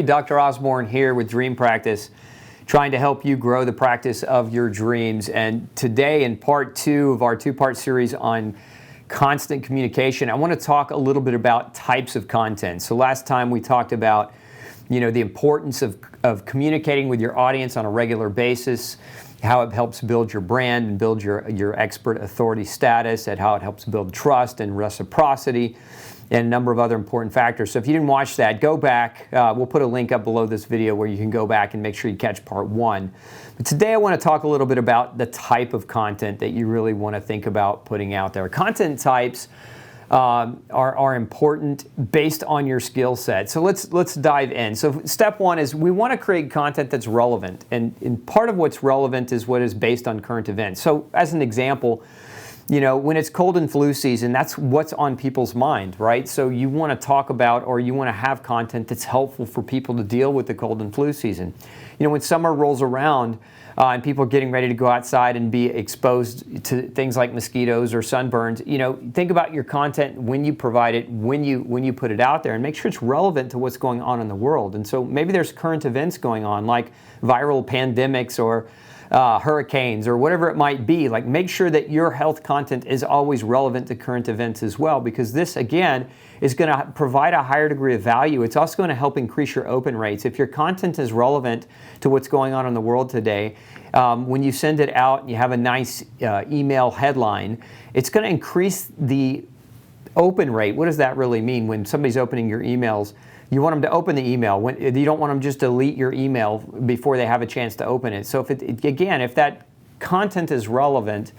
Hey, Dr. Osborne here with Dream Practice, trying to help you grow the practice of your dreams. And today, in part 2 of our 2-part series on constant communication, I want to talk a little bit about types of content. So last time we talked about, the importance of communicating with your audience on a regular basis, how it helps build your brand and build your expert authority status, and how it helps build trust and reciprocity, and a number of other important factors. So if you didn't watch that, go back. We'll put a link up below this video where you can go back and make sure you catch part 1. But today I want to talk a little bit about the type of content that you really want to think about putting out there. Content types are important based on your skill set. So let's dive in. So step 1 is we want to create content that's relevant. And part of what's relevant is what is based on current events. So as an example, when it's cold and flu season, that's what's on people's mind, right? So you want to talk about, or you want to have content that's helpful for people to deal with the cold and flu season. When summer rolls around and people are getting ready to go outside and be exposed to things like mosquitoes or sunburns, think about your content when you provide it, when you put it out there, and make sure it's relevant to what's going on in the world. And so maybe there's current events going on, like viral pandemics or hurricanes or whatever it might be. Like, make sure that your health content is always relevant to current events as well, because this, again, is going to provide a higher degree of value. It's also going to help increase your open rates. If your content is relevant to what's going on in the world today, when you send it out and you have a nice email headline, it's going to increase the open rate. What does that really mean? When somebody's opening your emails, you want them to open the email. You don't want them just delete your email before they have a chance to open it. So if that content is relevant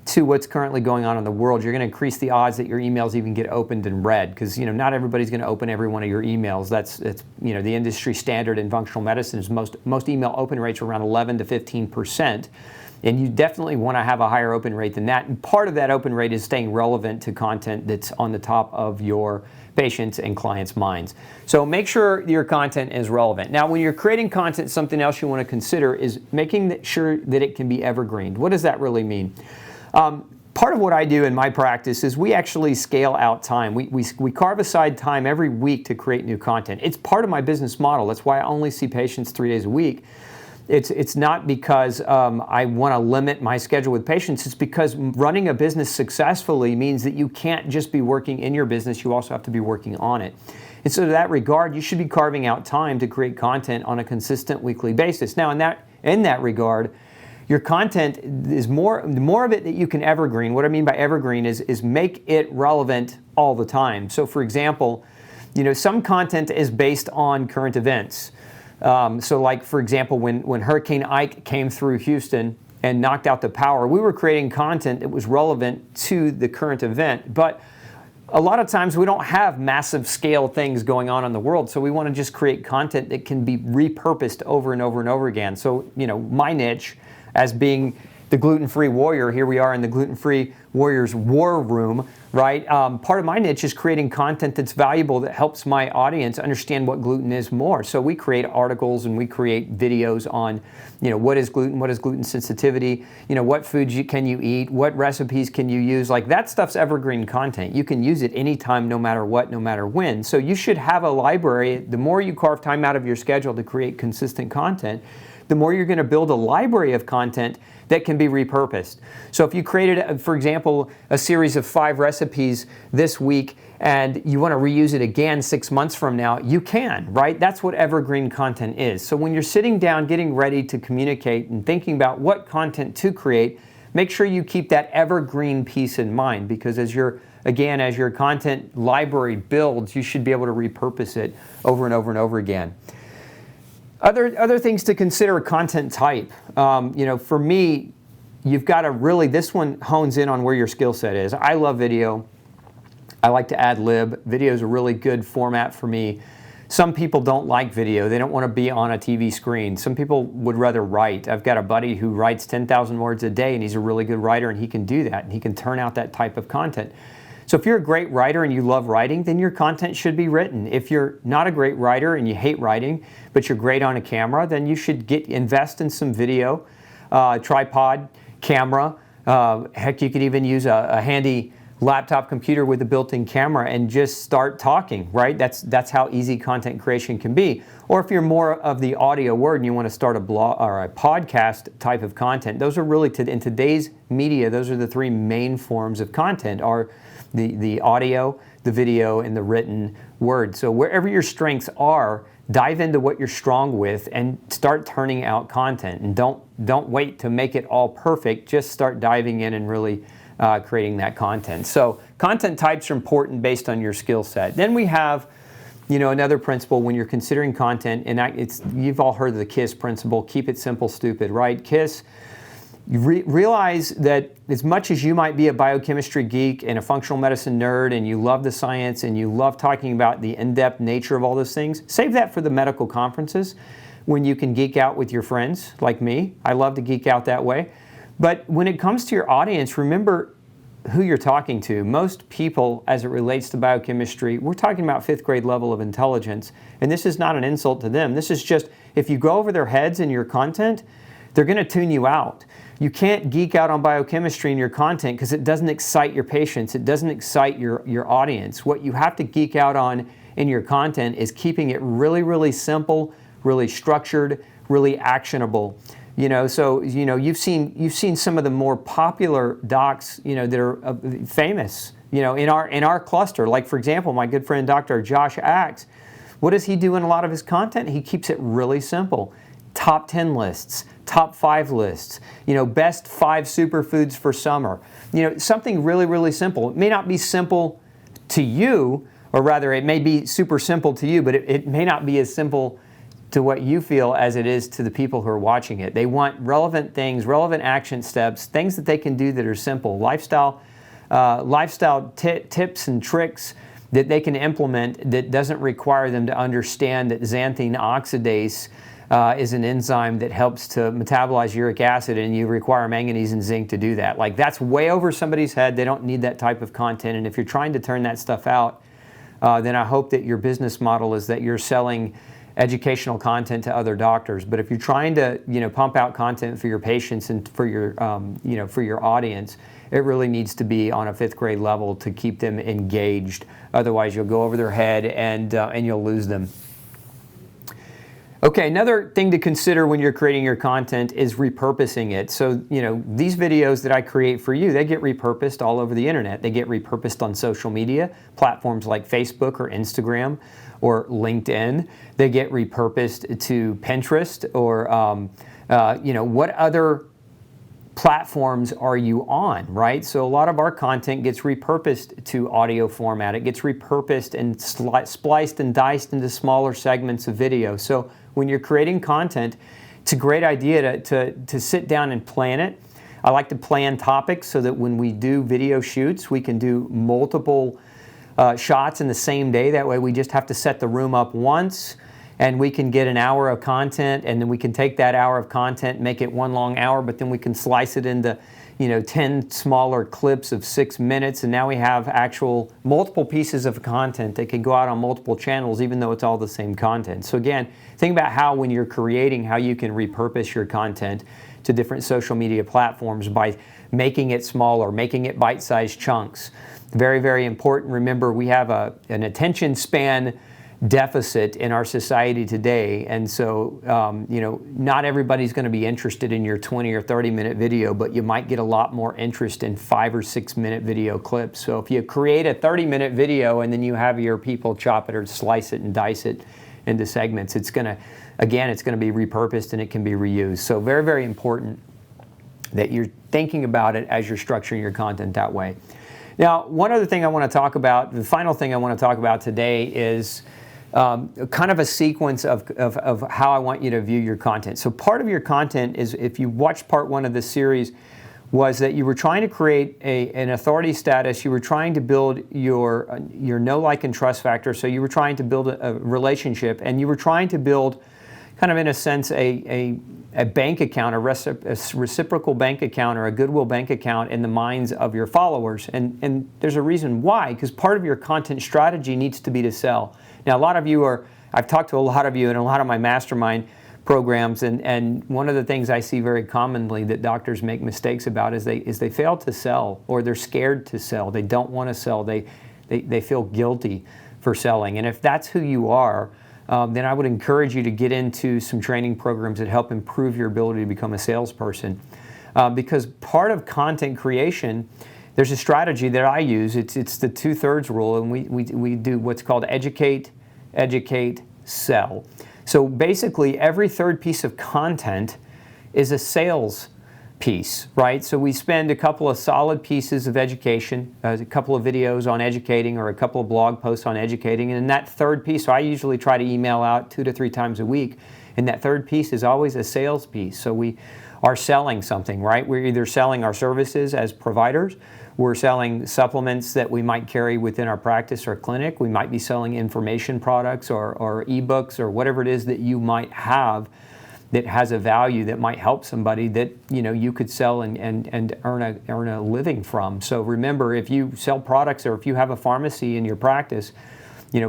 to what's currently going on in the world, you're going to increase the odds that your emails even get opened and read, because not everybody's going to open every one of your emails. That's the industry standard in functional medicine is most email open rates are around 11 to 15%. And you definitely want to have a higher open rate than that. And part of that open rate is staying relevant to content that's on the top of your patients' and clients' minds. So make sure your content is relevant. Now, when you're creating content, something else you want to consider is making sure that it can be evergreened. What does that really mean? Part of what I do in my practice is we actually scale out time. We carve aside time every week to create new content. It's part of my business model. That's why I only see patients 3 days a week. It's not because I want to limit my schedule with patients. It's because running a business successfully means that you can't just be working in your business, you also have to be working on it. And so to that regard, you should be carving out time to create content on a consistent weekly basis. Now, in that regard, your content is more of it that you can evergreen. What I mean by evergreen is make it relevant all the time. So for example, some content is based on current events. So like, for example, when Hurricane Ike came through Houston and knocked out the power, we were creating content that was relevant to the current event. But a lot of times we don't have massive scale things going on in the world, so we want to just create content that can be repurposed over and over and over again. So, my niche as being the gluten-free warrior, here we are in the gluten-free warrior's war room, right? Part of my niche is creating content that's valuable, that helps my audience understand what gluten is more. So we create articles and we create videos on, what is gluten sensitivity, what foods can you eat, what recipes can you use. Like, that stuff's evergreen content. You can use it anytime, no matter what, no matter when. So you should have a library. The more you carve time out of your schedule to create consistent content, the more you're going to build a library of content that can be repurposed. So if you created, for example, a series of 5 recipes this week and you want to reuse it again 6 months from now, you can, right? That's what evergreen content is. So when you're sitting down getting ready to communicate and thinking about what content to create, make sure you keep that evergreen piece in mind, because as your content library builds, you should be able to repurpose it over and over and over again. Other things to consider: content type. For me, you've got to really, this one hones in on where your skill set is. I love video. I like to ad lib. Video is a really good format for me. Some people don't like video. They don't want to be on a TV screen. Some people would rather write. I've got a buddy who writes 10,000 words a day, and he's a really good writer, and he can do that, and he can turn out that type of content. So if you're a great writer and you love writing, then your content should be written. If you're not a great writer and you hate writing, but you're great on a camera, then you should invest in some video, tripod, camera. Heck, you could even use a handy laptop computer with a built-in camera and just start talking, right? That's how easy content creation can be. Or if you're more of the audio word and you want to start a blog or a podcast type of content, those are really, in today's media, those are the three main forms of content, are the audio, the video, and the written word. So wherever your strengths are, dive into what you're strong with and start turning out content. And don't wait to make it all perfect. Just start diving in and really creating that content. So content types are important based on your skill set. Then we have, another principle when you're considering content, and you've all heard of the KISS principle, keep it simple, stupid, right? KISS, you realize that as much as you might be a biochemistry geek and a functional medicine nerd and you love the science and you love talking about the in-depth nature of all those things, save that for the medical conferences when you can geek out with your friends like me. I love to geek out that way. But when it comes to your audience, remember who you're talking to. Most people, as it relates to biochemistry, we're talking about 5th grade level of intelligence. And this is not an insult to them. This is just, if you go over their heads in your content, they're going to tune you out. You can't geek out on biochemistry in your content because it doesn't excite your patients. It doesn't excite your audience. What you have to geek out on in your content is keeping it really, really simple, really structured, really actionable. So you've seen some of the more popular docs, that are famous, in our cluster. Like, for example, my good friend Dr. Josh Axe. What does he do in a lot of his content? He keeps it really simple. Top 10 lists, top 5 lists, best 5 superfoods for summer. Something really, really simple. It may not be simple to you, or rather it may be super simple to you, but it may not be as simple to what you feel as it is to the people who are watching it. They want relevant things, relevant action steps, things that they can do that are simple, lifestyle tips and tricks that they can implement that doesn't require them to understand that xanthine oxidase is an enzyme that helps to metabolize uric acid, and you require manganese and zinc to do that. Like, that's way over somebody's head. They don't need that type of content. And if you're trying to turn that stuff out, then I hope that your business model is that you're selling educational content to other doctors. But if you're trying to, pump out content for your patients and for your, for your audience, it really needs to be on a 5th grade level to keep them engaged. Otherwise, you'll go over their head and you'll lose them. Okay, another thing to consider when you're creating your content is repurposing it. So, these videos that I create for you, they get repurposed all over the internet. They get repurposed on social media, platforms like Facebook or Instagram or LinkedIn. They get repurposed to Pinterest or, what other platforms are you on, right? So a lot of our content gets repurposed to audio format. It gets repurposed and spliced and diced into smaller segments of video. So when you're creating content, it's a great idea to sit down and plan it. I like to plan topics so that when we do video shoots, we can do multiple shots in the same day. That way we just have to set the room up once, and we can get an hour of content, and then we can take that hour of content, make it one long hour, but then we can slice it into 10 smaller clips of 6 minutes, and now we have actual multiple pieces of content that can go out on multiple channels, even though it's all the same content. So again, think about how, when you're creating, how you can repurpose your content to different social media platforms by making it smaller, making it bite-sized chunks. Very, very important. Remember, we have an attention span deficit in our society today, and so not everybody's going to be interested in your 20 or 30 minute video, but you might get a lot more interest in 5 or 6 minute video clips. So if you create a 30-minute video and then you have your people chop it or slice it and dice it into segments, it's going to be repurposed and it can be reused. So very, very important that you're thinking about it as you're structuring your content that way. Now, one other thing I want to talk about, the final thing I want to talk about today is kind of a sequence of how I want you to view your content. So part of your content is, if you watched part 1 of this series, was that you were trying to create an authority status. You were trying to build your know, like, and trust factor. So you were trying to build a relationship, and you were trying to build, kind of in a sense, a bank account, a reciprocal bank account, or a goodwill bank account in the minds of your followers. And there's a reason why, because part of your content strategy needs to be to sell. Now, a lot of you I've talked to a lot of you in a lot of my mastermind. programs, and one of the things I see very commonly that doctors make mistakes about is they fail to sell, or they're scared to sell. They don't want to sell. They feel guilty for selling. And if that's who you are, then I would encourage you to get into some training programs that help improve your ability to become a salesperson. Because part of content creation, there's a strategy that I use. It's the 2/3 rule, and we do what's called educate, educate, sell. So basically, every third piece of content is a sales piece, right? So we spend a couple of solid pieces of education, a couple of videos on educating, or a couple of blog posts on educating, and in that third piece, so I usually try to email out 2 to 3 times a week, and that third piece is always a sales piece. So we are selling something, right? We're either selling our services as providers, we're selling supplements that we might carry within our practice or clinic, we might be selling information products or ebooks or whatever it is that you might have that has a value that might help somebody that you could sell and earn a living from. So remember, if you sell products or if you have a pharmacy in your practice,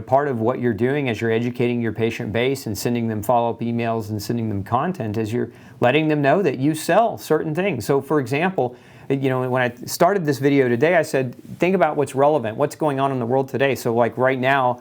part of what you're doing as you're educating your patient base and sending them follow-up emails and sending them content is you're letting them know that you sell certain things. So for example, when I started this video today, I said, think about what's relevant, what's going on in the world today. So like right now,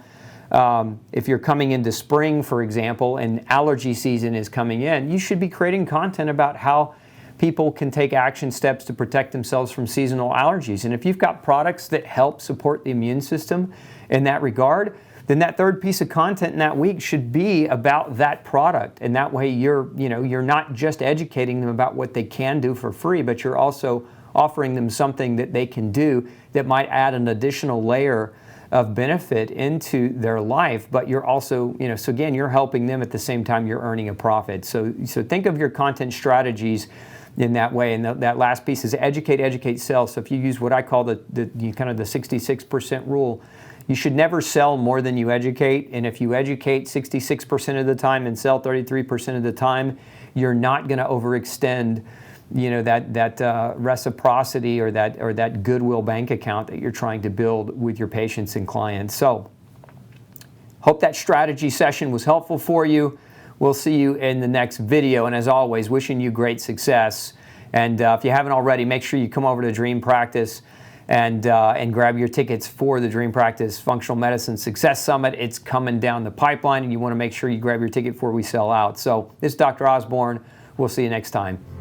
if you're coming into spring, for example, and allergy season is coming in, you should be creating content about how people can take action steps to protect themselves from seasonal allergies. And if you've got products that help support the immune system in that regard, then that third piece of content in that week should be about that product. And that way you're not just educating them about what they can do for free, but you're also offering them something that they can do that might add an additional layer of benefit into their life, but you're also, so again, you're helping them at the same time you're earning a profit. So think of your content strategies in that way. And that last piece is educate, educate, sell. So if you use what I call the kind of the 66% rule, you should never sell more than you educate. And if you educate 66% of the time and sell 33% of the time, you're not going to overextend that reciprocity or that goodwill bank account that you're trying to build with your patients and clients. So hope that strategy session was helpful for you. We'll see you in the next video. And as always, wishing you great success. And if you haven't already, make sure you come over to Dream Practice and grab your tickets for the Dream Practice Functional Medicine Success Summit. It's coming down the pipeline, and you want to make sure you grab your ticket before we sell out. So this is Dr. Osborne. We'll see you next time.